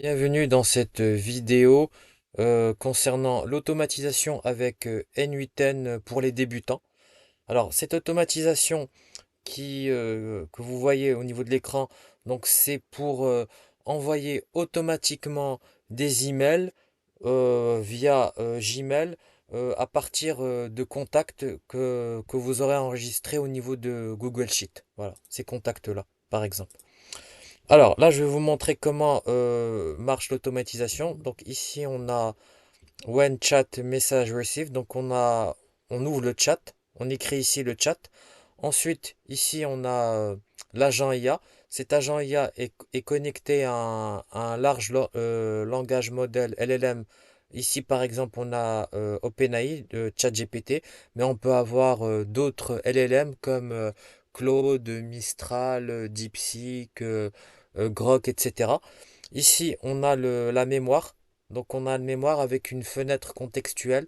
Bienvenue dans cette vidéo concernant l'automatisation avec N8N pour les débutants. Alors, cette automatisation que vous voyez au niveau de l'écran, donc c'est pour envoyer automatiquement des emails via Gmail à partir de contacts que vous aurez enregistrés au niveau de Google Sheet. Voilà, ces contacts-là, par exemple. Alors là, je vais vous montrer comment marche l'automatisation. Donc ici, on a When Chat Message Received. On ouvre le chat. On écrit ici le chat. Ensuite, ici, on a l'agent IA. Cet agent IA est connecté à un large langage modèle LLM. Ici, par exemple, on a OpenAI de ChatGPT, mais on peut avoir d'autres LLM comme Claude, Mistral, DeepSeek, Grok, etc. Ici, on a la mémoire. Donc, on a une mémoire avec une fenêtre contextuelle,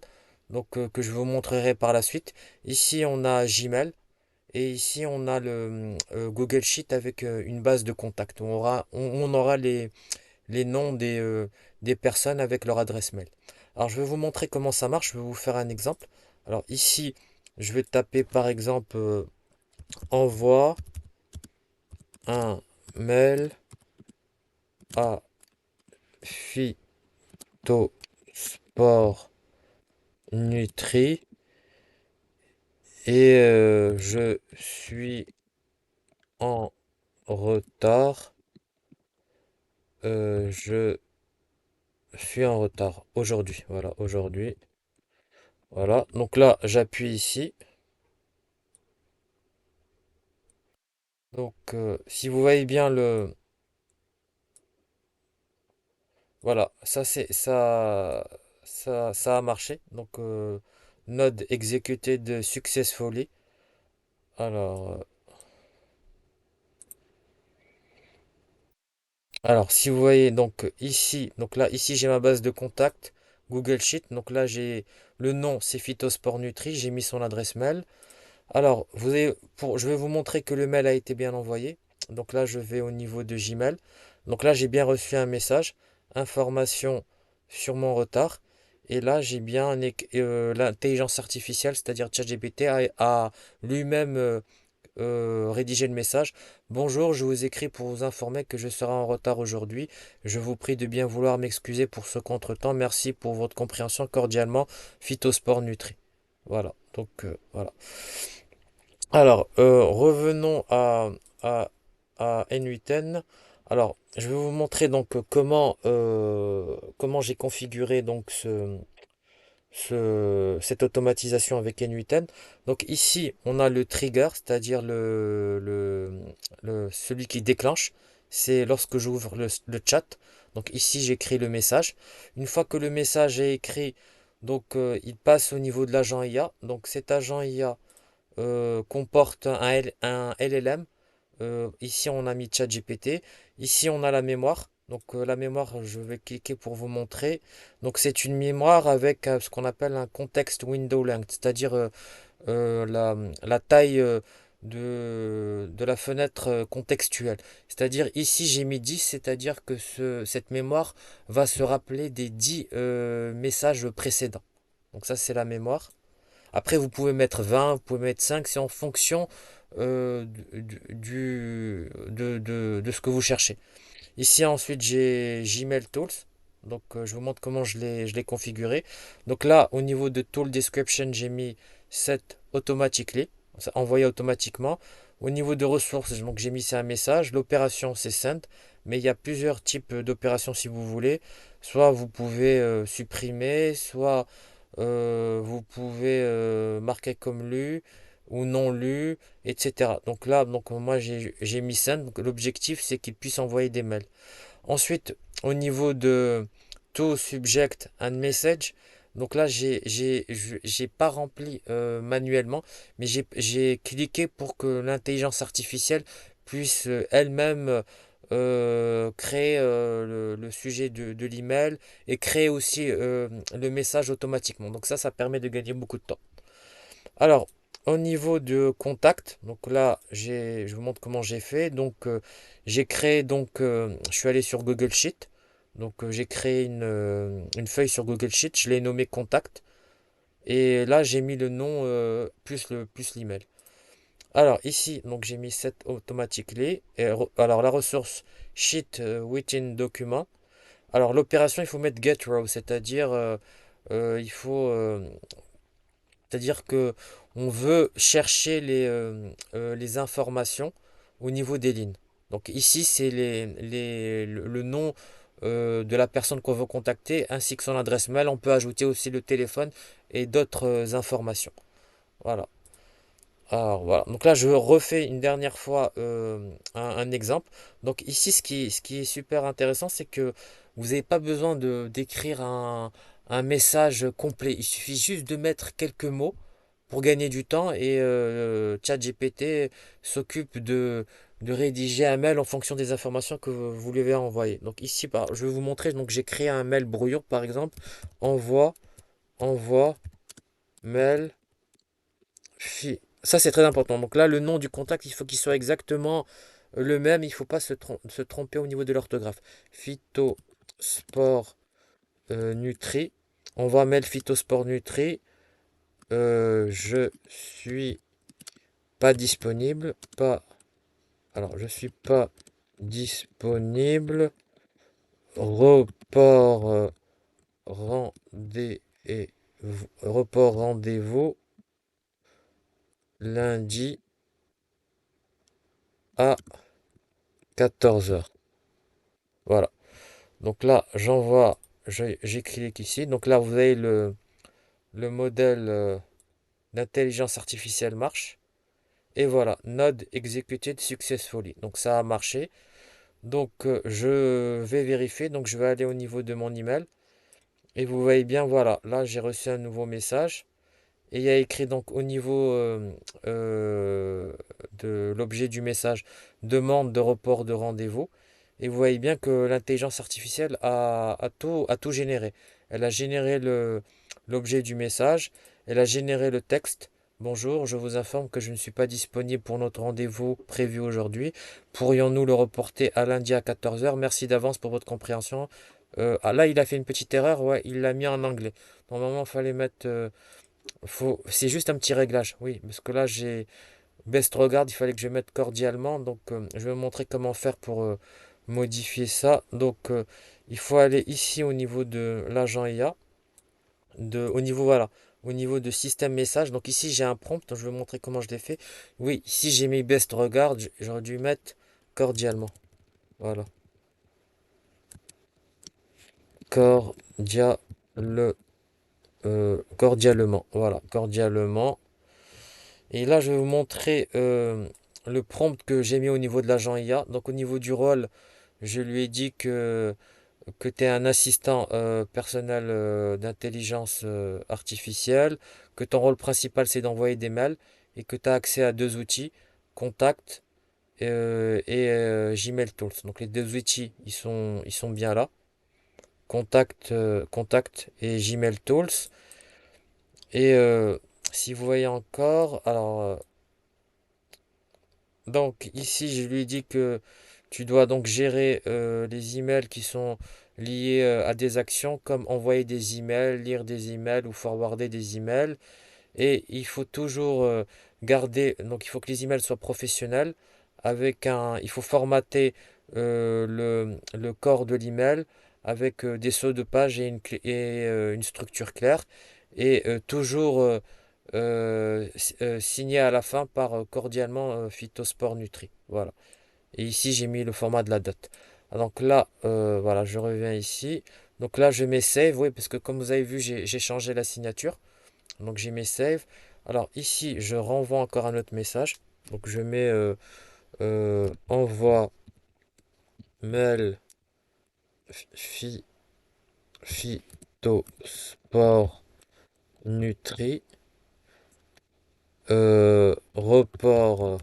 donc que je vous montrerai par la suite. Ici, on a Gmail. Et ici, on a le Google Sheet avec une base de contact. On aura les noms des personnes avec leur adresse mail. Alors, je vais vous montrer comment ça marche. Je vais vous faire un exemple. Alors, ici, je vais taper par exemple envoie un mail à Phytosport Nutri et je suis en retard. Je suis en retard aujourd'hui. Voilà, aujourd'hui. Voilà. Donc là, j'appuie ici. Donc, si vous voyez bien voilà, ça a marché. Donc, node executed successfully. Alors, si vous voyez donc ici, donc là, ici j'ai ma base de contact Google Sheet. Donc là, j'ai le nom, c'est Phytosport Nutri. J'ai mis son adresse mail. Alors, je vais vous montrer que le mail a été bien envoyé. Donc là, je vais au niveau de Gmail. Donc là, j'ai bien reçu un message, information sur mon retard. Et là, j'ai bien l'intelligence artificielle, c'est-à-dire ChatGPT, a lui-même rédigé le message. Bonjour, je vous écris pour vous informer que je serai en retard aujourd'hui. Je vous prie de bien vouloir m'excuser pour ce contretemps. Merci pour votre compréhension. Cordialement, Phytosport Nutri. Voilà. Donc, voilà. Alors, revenons à, à N8N. Alors, je vais vous montrer donc comment j'ai configuré donc cette automatisation avec N8N. Donc ici, on a le trigger, c'est-à-dire celui qui déclenche. C'est lorsque j'ouvre le chat. Donc ici, j'écris le message. Une fois que le message est écrit, donc il passe au niveau de l'agent IA. Donc cet agent IA comporte un LLM. Ici, on a mis ChatGPT. Ici, on a la mémoire. Donc, la mémoire, je vais cliquer pour vous montrer. Donc, c'est une mémoire avec ce qu'on appelle un context window length, c'est-à-dire la taille de la fenêtre contextuelle. C'est-à-dire, ici, j'ai mis 10, c'est-à-dire que cette mémoire va se rappeler des 10 messages précédents. Donc, ça, c'est la mémoire. Après, vous pouvez mettre 20, vous pouvez mettre 5, c'est en fonction de ce que vous cherchez. Ici, ensuite, j'ai Gmail Tools. Donc, je vous montre comment je l'ai configuré. Donc là, au niveau de Tool Description, j'ai mis Set Automatically, ça envoyé automatiquement. Au niveau de ressources, donc j'ai mis c'est un message. L'opération, c'est Send. Mais il y a plusieurs types d'opérations si vous voulez. Soit vous pouvez supprimer, soit vous pouvez marquer comme lu ou non lu, etc. Donc là, donc moi j'ai mis send. Donc l'objectif c'est qu'il puisse envoyer des mails. Ensuite, au niveau de to subject and message, donc là j'ai pas rempli manuellement, mais j'ai cliqué pour que l'intelligence artificielle puisse elle-même créer le sujet de l'email et créer aussi le message automatiquement. Donc ça permet de gagner beaucoup de temps. Alors, au niveau de contact, donc là, je vous montre comment j'ai fait. Donc, j'ai créé, je suis allé sur Google Sheet. Donc j'ai créé une feuille sur Google Sheet, je l'ai nommée contact. Et là j'ai mis le nom plus l'email. Alors ici, donc j'ai mis set automatically. Alors la ressource sheet within document. Alors l'opération, il faut mettre get row, c'est-à-dire il faut, c'est-à-dire que on veut chercher les informations au niveau des lignes. Donc ici, c'est le nom de la personne qu'on veut contacter ainsi que son adresse mail. On peut ajouter aussi le téléphone et d'autres informations. Voilà. Alors voilà, donc là je refais une dernière fois un exemple. Donc ici ce qui est super intéressant, c'est que vous n'avez pas besoin d'écrire un message complet. Il suffit juste de mettre quelques mots pour gagner du temps et ChatGPT s'occupe de rédiger un mail en fonction des informations que vous lui avez envoyées. Donc ici, je vais vous montrer, donc j'ai créé un mail brouillon par exemple. Envoie, envoie, mail. Ça, c'est très important. Donc là, le nom du contact, il faut qu'il soit exactement le même. Il ne faut pas se tromper au niveau de l'orthographe. Phytosport Nutri. On va mettre Phytosport Nutri. Je suis pas disponible. Alors, je suis pas disponible. Report rendez-vous. Report rendez-vous lundi à 14 heures. Voilà. Donc là, j'ai cliqué ici. Donc là, vous avez le modèle d'intelligence artificielle marche. Et voilà, Node executed successfully. Donc ça a marché. Donc je vais vérifier. Donc je vais aller au niveau de mon email. Et vous voyez bien, voilà, là j'ai reçu un nouveau message. Et il y a écrit donc au niveau euh, de l'objet du message, demande de report de rendez-vous. Et vous voyez bien que l'intelligence artificielle a tout généré. Elle a généré l'objet du message, elle a généré le texte. Bonjour, je vous informe que je ne suis pas disponible pour notre rendez-vous prévu aujourd'hui. Pourrions-nous le reporter à lundi à 14 heures? Merci d'avance pour votre compréhension. Là, il a fait une petite erreur, ouais, il l'a mis en anglais. Normalement, il fallait mettre c'est juste un petit réglage, oui, parce que là j'ai Best Regard, il fallait que je mette cordialement, donc je vais vous montrer comment faire pour modifier ça. Donc il faut aller ici au niveau de l'agent IA, au niveau voilà, au niveau de système message. Donc ici j'ai un prompt, donc je vais vous montrer comment je l'ai fait. Oui, ici j'ai mis Best Regard, j'aurais dû mettre cordialement. Voilà, cordial, cordialement, voilà, cordialement. Et là, je vais vous montrer le prompt que j'ai mis au niveau de l'agent IA. Donc, au niveau du rôle, je lui ai dit que tu es un assistant personnel d'intelligence artificielle, que ton rôle principal, c'est d'envoyer des mails et que tu as accès à deux outils, Contact et Gmail Tools. Donc, les deux outils, ils sont bien là. Contact et Gmail Tools. Et si vous voyez encore, alors donc ici, je lui dis que tu dois donc gérer les emails qui sont liés à des actions comme envoyer des emails, lire des emails ou forwarder des emails. Et il faut toujours garder, donc il faut que les emails soient professionnels il faut formater le corps de l'email avec des sauts de page et une structure claire et toujours signé à la fin par cordialement Phytosport Nutri. Voilà. Et ici, j'ai mis le format de la date. Ah, donc là, voilà, je reviens ici. Donc là, je mets save, oui, parce que comme vous avez vu, j'ai changé la signature. Donc j'ai mis save. Alors ici, je renvoie encore un autre message. Donc je mets envoie mail phy- phytosport nutri report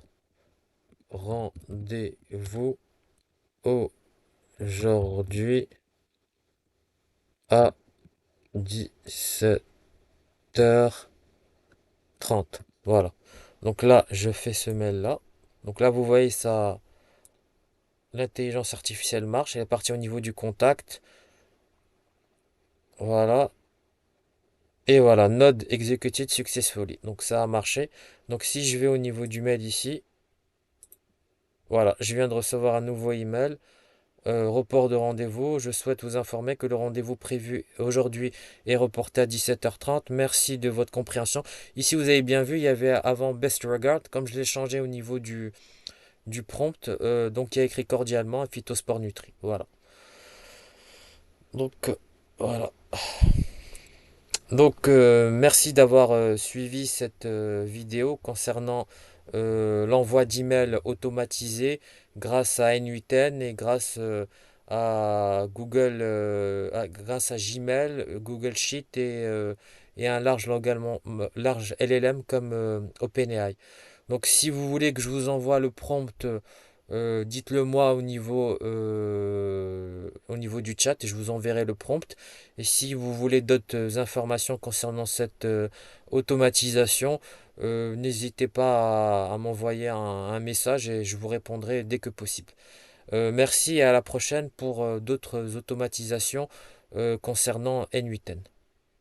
rendez-vous aujourd'hui à 17h30. Voilà. Donc là, je fais ce mail-là. Donc là, vous voyez ça, l'intelligence artificielle marche. Elle est partie au niveau du contact. Voilà. Et voilà, Node executed successfully. Donc ça a marché. Donc si je vais au niveau du mail ici, voilà, je viens de recevoir un nouveau email. Report de rendez-vous. Je souhaite vous informer que le rendez-vous prévu aujourd'hui est reporté à 17h30. Merci de votre compréhension. Ici, vous avez bien vu, il y avait avant Best Regard. Comme je l'ai changé au niveau du prompt, donc il y a écrit cordialement Phytosport Nutri. Voilà. Donc, voilà. Donc, merci d'avoir suivi cette vidéo concernant l'envoi d'emails automatisé grâce à N8N et grâce à Google, grâce à Gmail, Google Sheet et un large LLM comme OpenAI. Donc, si vous voulez que je vous envoie le prompt, dites-le moi au niveau du chat et je vous enverrai le prompt. Et si vous voulez d'autres informations concernant cette automatisation, n'hésitez pas à m'envoyer un message et je vous répondrai dès que possible. Merci et à la prochaine pour d'autres automatisations concernant N8N.